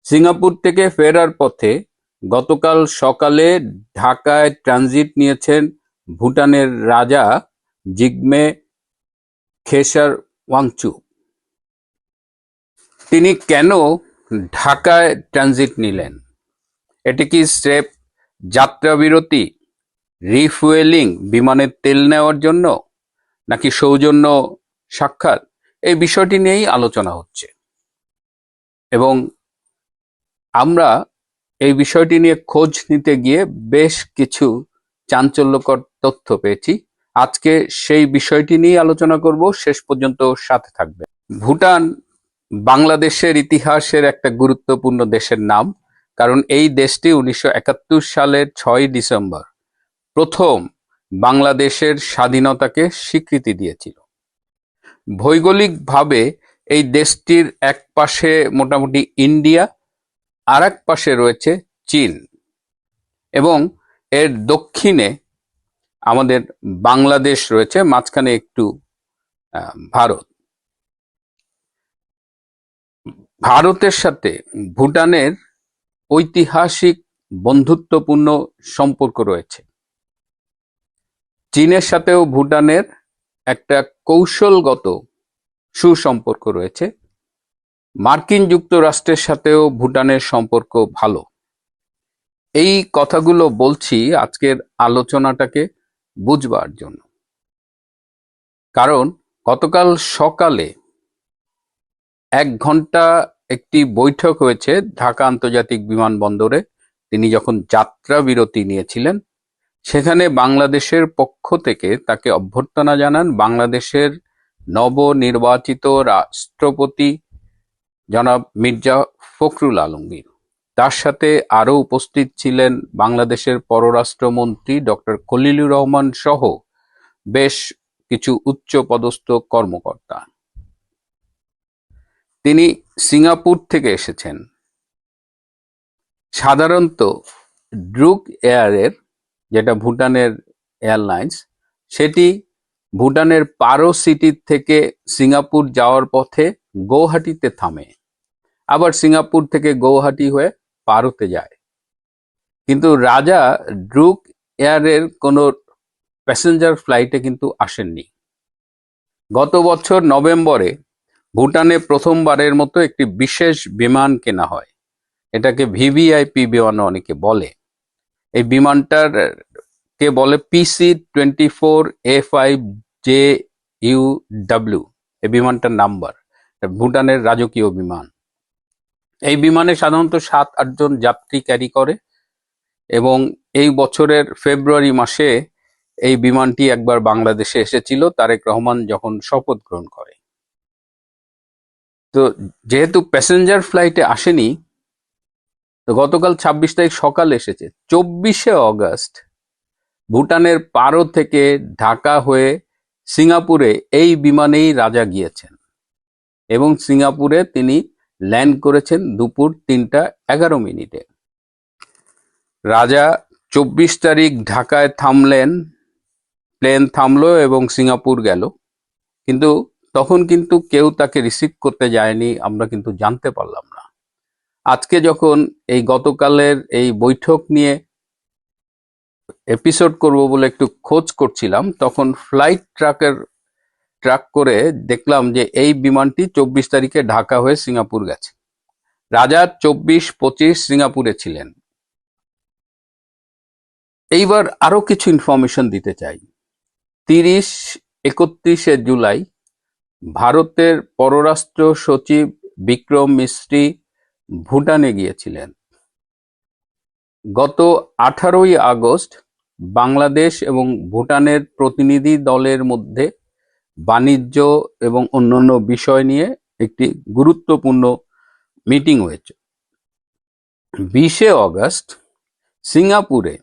Singapore থেকে ফেরার পথে গতকাল সকালে ঢাকায় ট্রানজিট নিয়েছেন ভুটানের রাজা জিগমে খেসার ওয়াংচুক। তিনি কেন ঢাকায় ট্রানজিট নিলেন? এটি কি স্রেফ যাত্রাবিরতি, রিফুয়েলিং, বিমানের তেল নেওয়ার জন্য, নাকি সৌজন্য সাক্ষাৎ? এই বিষয়টি নিয়েই আলোচনা হচ্ছে এবং আমরা এই বিষয়টি নিয়ে খোঁজ নিতে গিয়ে বেশ কিছু চাঞ্চল্যকর তথ্য পেয়েছি। আজকে সেই বিষয়টি নিয়ে আলোচনা করব, শেষ পর্যন্ত সাথে থাকবে। ভুটান বাংলাদেশের ইতিহাসের একটা গুরুত্বপূর্ণ দেশের নাম, কারণ এই দেশটি 1971 সালের 6 ডিসেম্বর প্রথম বাংলাদেশের স্বাধীনতাকে স্বীকৃতি দিয়েছিল। ভৌগোলিকভাবে এই দেশটির এক পাশে মোটামুটি ইন্ডিয়া, আর এক পাশে রয়েছে চীন এবং এর দক্ষিণে আমাদের বাংলাদেশ রয়েছে, মাঝখানে একটু ভারত। ভারতের সাথে ভুটানের ঐতিহাসিক বন্ধুত্বপূর্ণ সম্পর্ক রয়েছে। চীনের সাথেও ভুটানের একটা কৌশলগত সুসম্পর্ক রয়েছে। মার্কিন যুক্তরাষ্ট্রের সাথেও ভুটানের সম্পর্ক ভালো। এই কথাগুলো বলছি আজকের আলোচনাটাকে বুঝবার জন্য, কারণ গতকাল সকালে 1 ঘন্টা একটি বৈঠক হয়েছে ঢাকা আন্তর্জাতিক বিমানবন্দরে। তিনি যখন যাত্রা বিরতি নিয়েছিলেন, সেখানে বাংলাদেশের পক্ষ থেকে তাকে অভ্যর্থনা জানান বাংলাদেশের নবনির্বাচিত রাষ্ট্রপতি জনাব মির্জা ফখরুল আলমগীর। তার সাথে আরও উপস্থিত ছিলেন বাংলাদেশের পররাষ্ট্রমন্ত্রী ডক্টর খলিলুর রহমান সহ বেশ কিছু উচ্চপদস্থ কর্মকর্তা। তিনি সিঙ্গাপুর থেকে এসেছেন। সাধারণত ড্রুক এয়ারের, যেটা ভুটানের এয়ারলাইন্স, সেটি ভুটানের পারো সিটি থেকে সিঙ্গাপুর যাওয়ার পথে গৌহাটিতে থামে, আবার সিঙ্গাপুর থেকে গৌহাটি হয়ে পারোতে যায়। কিন্তু রাজা ড্রুক এয়ারের কোনো প্যাসেঞ্জার ফ্লাইটে কিন্তু আসেননি। গত বছর নভেম্বরে ভুটানে প্রথমবারের মতো একটি বিশেষ বিমান কেনা হয়। এটাকে ভিভিআইপি বিমান অনেকে বলে। এই বিমানটার কে বলে PC-24A5JUW। এই বিমানটার নাম্বার, ভুটানের রাজকীয় বিমান। এই বিমানে সাধারণত 7-8 জন যাত্রী ক্যারি করে এবং এই বছরের ফেব্রুয়ারি মাসে এই বিমানটি একবার বাংলাদেশে এসেছিল তারেক রহমান যখন শপথ গ্রহণ করে। তো যেহেতু প্যাসেঞ্জার ফ্লাইটে আসেনি, তো গতকাল 26 তারিখ সকালে এসেছে। 24শে অগস্ট ভুটানের পারো থেকে ঢাকা হয়ে সিঙ্গাপুরে এই বিমানেই রাজা গিয়েছেন এবং সিঙ্গাপুরে তিনি ল্যান্ড করেছেন দুপুর 3:11। রাজা 24 তারিখ ঢাকায় থামলেন, প্লেন থামলো এবং সিঙ্গাপুর গেল, কিন্তু তখন কিন্তু কেউ তাকে রিসিভ করতে যায়নি, আমরা কিন্তু জানতে পারলাম না। আজকে যখন এই গতকালের এই বৈঠক নিয়ে এপিসোড করব বলে একটু খোঁজ করছিলাম, তখন ফ্লাইট ট্রাক করে দেখলাম যে এই বিমানটি 24 তারিখে ঢাকা হয়ে সিঙ্গাপুর গেছে। রাজা 24-25 সিঙ্গাপুরে ছিলেন। এইবার আরো কিছু ইনফরমেশন দিতে চাই। 30-31 জুলাই ভারতের পররাষ্ট্র সচিব বিক্রম মিস্ত্রি ভুটানে গিয়েছিলেন। গত 18 আগস্ট বাংলাদেশ এবং ভুটানের প্রতিনিধি দলের মধ্যে বাণিজ্য এবং অন্যান্য বিষয় নিয়ে একটি গুরুত্বপূর্ণ মিটিং হয়েছে। 20 আগস্ট সিঙ্গাপুরে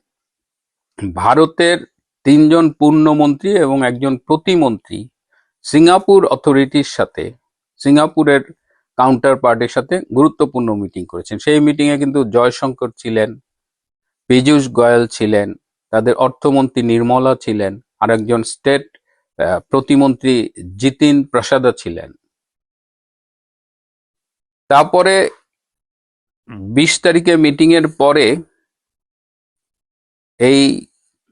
ভারতের 3 জন পূর্ণমন্ত্রী এবং একজন প্রতিমন্ত্রী সিঙ্গাপুর অথরিটির সাথে, সিঙ্গাপুরের কাউন্টার পার্টির সাথে গুরুত্বপূর্ণ মিটিং করেছেন। সেই মিটিংয়ে কিন্তু জয়শঙ্কর ছিলেন, পীযূষ গোয়েল ছিলেন, তাদের অর্থমন্ত্রী নির্মলা ছিলেন, আরেকজন স্টেট প্রতিমন্ত্রী জিতিন প্রসাদ ছিলেন। তারপরে 20 তারিখে মিটিং এর পরে এই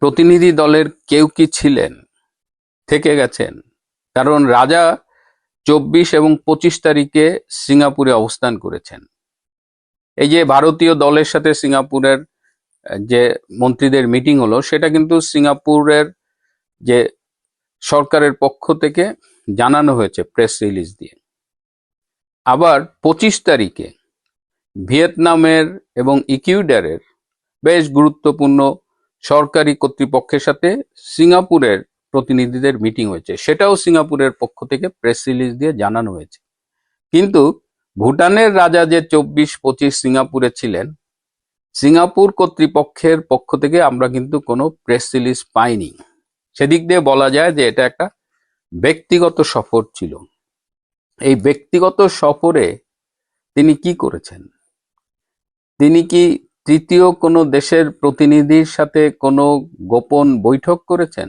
প্রতিনিধি দলের কেউ কি ছিলেন, থেকে গেছেন? কারণ রাজা 24 এবং 25 তারিখে সিঙ্গাপুরে অবস্থান করেছেন। এই যে ভারতীয় দলের সাথে সিঙ্গাপুরের যে মন্ত্রীদের মিটিং হলো, সেটা কিন্তু সিঙ্গাপুরের যে সরকারের পক্ষ থেকে জানানো হয়েছে প্রেস রিলিজ দিয়ে। আবার 25 তারিখে ভিয়েতনামের এবং ইকুয়েডরের বেশ গুরুত্বপূর্ণ সরকারি কর্তৃপক্ষের সাথে সিঙ্গাপুরের প্রতিনিধিদের মিটিং হয়েছে, সেটাও সিঙ্গাপুরের পক্ষ থেকে প্রেস রিলিজ দিয়ে জানানো হয়েছে। কিন্তু ভুটানের রাজা যে 24-25 সিঙ্গাপুরে ছিলেন, সিঙ্গাপুর কর্তৃপক্ষের পক্ষ থেকে আমরা কিন্তু কোনো প্রেস রিলিজ পাইনি। সেদিক দিয়ে বলা যায় যে এটা একটা ব্যক্তিগত সফর ছিল। এই ব্যক্তিগত সফরে তিনি কি করেছেন? তিনি কি তৃতীয় কোনো দেশের প্রতিনিধির সাথে কোনো গোপন বৈঠক করেছেন?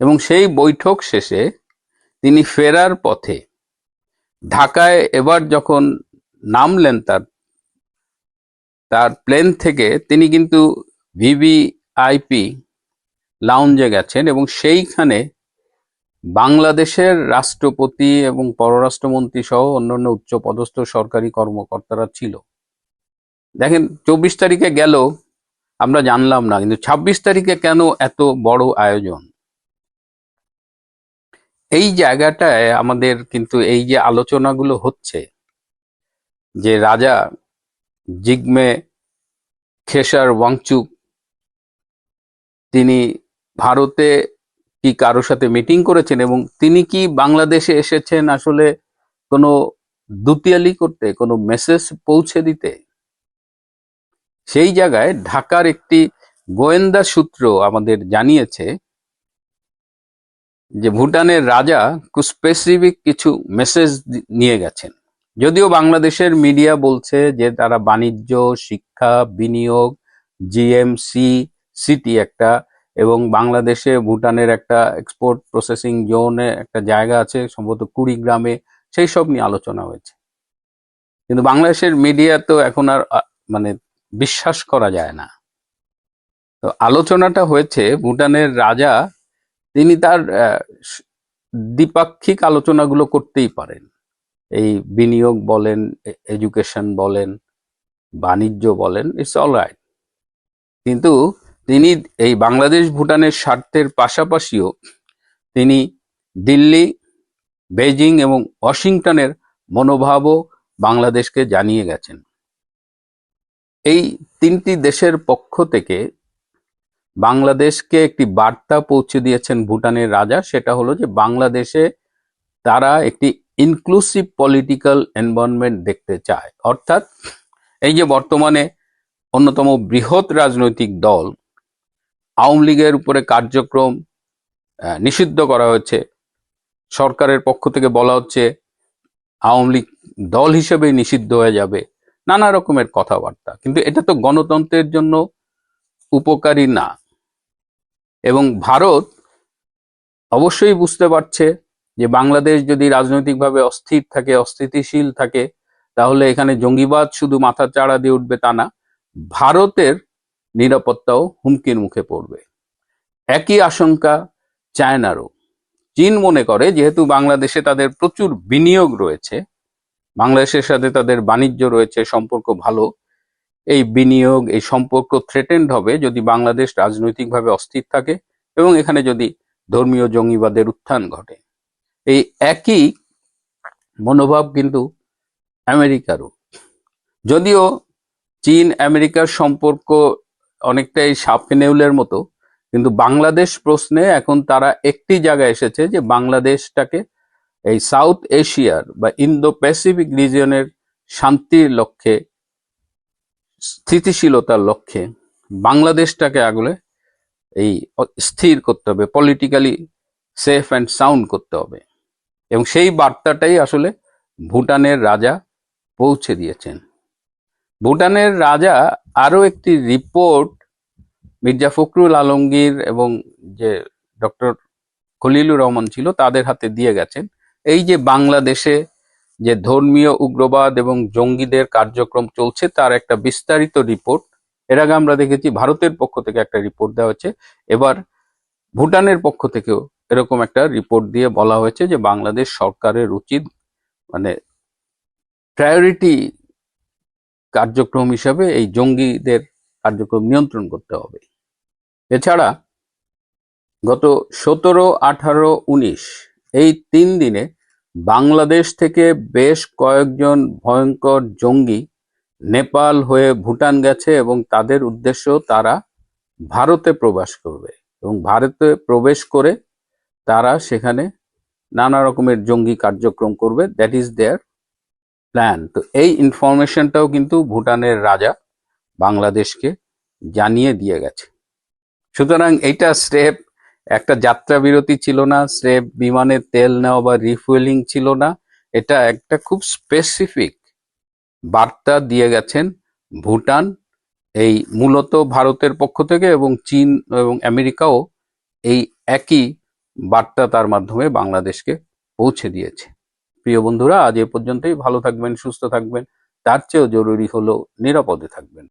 এবং সেই বৈঠক শেষে তিনি ফেরার পথে ঢাকায় এবার যখন নামলেন তার প্লেন থেকে, তিনি কিন্তু ভিভিআইপি লাউঞ্জে গেছেন এবং সেইখানে বাংলাদেশের রাষ্ট্রপতি এবং পররাষ্ট্রমন্ত্রী সহ অন্যান্য উচ্চপদস্থ সরকারি কর্মকর্তারা ছিল। দেখেন, 24 তারিখে গেল আমরা জানলাম না, কিন্তু 26 তারিখে কেন এত বড় আয়োজন? এই জায়গাটায় আমাদের কিন্তু এই যে আলোচনাগুলো হচ্ছে, যে রাজা জিগমে খেসার ওয়াংচুক তিনি ভারতে কি কারোর সাথে মিটিং করেছেন এবং তিনি কি বাংলাদেশে এসেছেন আসলে কোনো দুতিয়ালি করতে, কোনো মেসেজ পৌঁছে দিতে? সেই জায়গায় ঢাকার একটি গোয়েন্দা সূত্র আমাদের জানিয়েছে যে ভুটানের রাজা খুব স্পেসিফিক কিছু মেসেজ নিয়ে গেছেন। যদিও বাংলাদেশের মিডিয়া বলছে যে তারা বাণিজ্য, শিক্ষা, বিনিয়োগ, জিএমসি সিটি একটা, এবং বাংলাদেশে ভুটানের একটা এক্সপোর্ট প্রসেসিং জোনে একটা জায়গা আছে সম্ভবত কুড়িগ্রামে, সেই সব নিয়ে আলোচনা হয়েছে। কিন্তু বাংলাদেশের মিডিয়া তো এখন আর মানে বিশ্বাস করা যায় না। তো আলোচনাটা হয়েছে ভুটানের রাজা তিনি তার দ্বিপাক্ষিক আলোচনাগুলো করতেই পারেন। এই বিনিয়োগ বলেন, এডুকেশন বলেন, বাণিজ্য বলেন, ইটস অল রাইট। কিন্তু তিনি এই বাংলাদেশ ভুটানের স্বার্থের পাশাপাশিও তিনি দিল্লি, বেজিং এবং ওয়াশিংটনের মনোভাবও বাংলাদেশকে জানিয়ে গেছেন। এই তিনটি দেশের পক্ষ থেকে বাংলাদেশকে একটি বার্তা পৌঁছে দিয়েছেন ভুটানের রাজা, সেটা হলো যে বাংলাদেশে তারা একটি ইনক্লুসিভ পলিটিক্যাল এনভায়রনমেন্ট দেখতে চায়। অর্থাৎ এই যে বর্তমানে অন্যতম বৃহৎ রাজনৈতিক দল আওয়ামী লীগের উপরে কার্যক্রম নিষিদ্ধ করা হয়েছে, সরকারের পক্ষ থেকে বলা হচ্ছে আওয়ামী লীগ দল হিসেবে নিষিদ্ধ হয়ে যাবে, নানা রকমের কথাবার্তা। কিন্তু এটা তো গণতন্ত্রের জন্য উপকারী না। এবং ভারত অবশ্যই বুঝতে পারছে যে বাংলাদেশ যদি রাজনৈতিকভাবে অস্থির থাকে, অস্থিতিশীল থাকে, তাহলে এখানে জঙ্গিবাদ শুধু মাথা চাড়া দিয়ে উঠবে তা না, ভারতের নিরাপত্তাও হুমকির মুখে পড়বে। একই আশঙ্কা চায়নারও। চীন মনে করে যেহেতু বাংলাদেশে তাদের প্রচুর বিনিয়োগ রয়েছে, বাংলাদেশের সাথে তাদের বাণিজ্য রয়েছে, সম্পর্ক ভালো, এই বিনিয়োগ, এই সম্পর্ক থ্রেটেন্ড হবে যদি বাংলাদেশ রাজনৈতিকভাবে অস্থির থাকে এবং এখানে যদি ধর্মীয় জঙ্গিবাদের উত্থান ঘটে। এই একই মনোভাব কিন্তু আমেরিকারও। যদিও চীন আমেরিকার সম্পর্ক অনেকটাই সাপে নেউলের মতো, কিন্তু বাংলাদেশ প্রশ্নে এখন তারা একটি জায়গায় এসেছে যে বাংলাদেশটাকে এই সাউথ এশিয়ার বা ইন্দো প্যাসিফিক রিজিয়নের শান্তির লক্ষ্যে, স্থিতিশীলতার লক্ষ্যে বাংলাদেশটাকে আগলে এই স্থির করতে হবে, পলিটিক্যালি সেফ অ্যান্ড সাউন্ড করতে হবে। এবং সেই বার্তাটাই আসলে ভুটানের রাজা পৌঁছে দিয়েছেন। ভুটানের রাজা আরো একটি রিপোর্ট মির্জা ফখরুল আলমগীর এবং যে ডক্টর খলিলুর রহমান ছিল তাদের হাতে দিয়ে গেছেন। এই যে বাংলাদেশে যে ধর্মীয় উগ্রবাদ এবং জঙ্গিদের কার্যক্রম চলছে তার একটা বিস্তারিত রিপোর্ট। এর আগে আমরা দেখেছি ভারতের পক্ষ থেকে একটা রিপোর্ট দেওয়া হয়েছে, এবার ভুটানের পক্ষ থেকেও এরকম একটা রিপোর্ট দিয়ে বলা হয়েছে যে বাংলাদেশ সরকারের উচিত মানে প্রায়োরিটি কার্যক্রম হিসাবে এই জঙ্গিদের কার্যক্রম নিয়ন্ত্রণ করতে হবে। এছাড়া গত 17, 18, 19 এই 3 দিনে বাংলাদেশ থেকে বেশ কয়েকজন ভয়ঙ্কর জঙ্গি নেপাল হয়ে ভুটান গেছে এবং তাদের উদ্দেশ্য তারা ভারতে প্রবেশ করবে এবং ভারতে প্রবেশ করে তারা সেখানে নানা রকমের জঙ্গি কার্যক্রম করবে। That is there plan. তো এই ইনফরমেশনটাও কিন্তু ভুটানের রাজা বাংলাদেশকে জানিয়ে দিয়ে গেছে। সুতরাং এইটা স্রেফ একটা যাত্রা বিরতি ছিল না, স্রেফ বিমানের তেল নেওয়া বা রিফুয়েলিং ছিল না, এটা একটা খুব স্পেসিফিক বার্তা দিয়ে গেছেন ভুটান, এই মূলত ভারতের পক্ষ থেকে, এবং চীন এবং আমেরিকাও এই একই বার্তা তার মাধ্যমে বাংলাদেশকে পৌঁছে দিয়েছে। প্রিয় বন্ধুরা, আজ এ পর্যন্তই। ভালো থাকবেন, সুস্থ থাকবেন, তার চেয়েও জরুরি হলো নিরাপদে থাকবেন।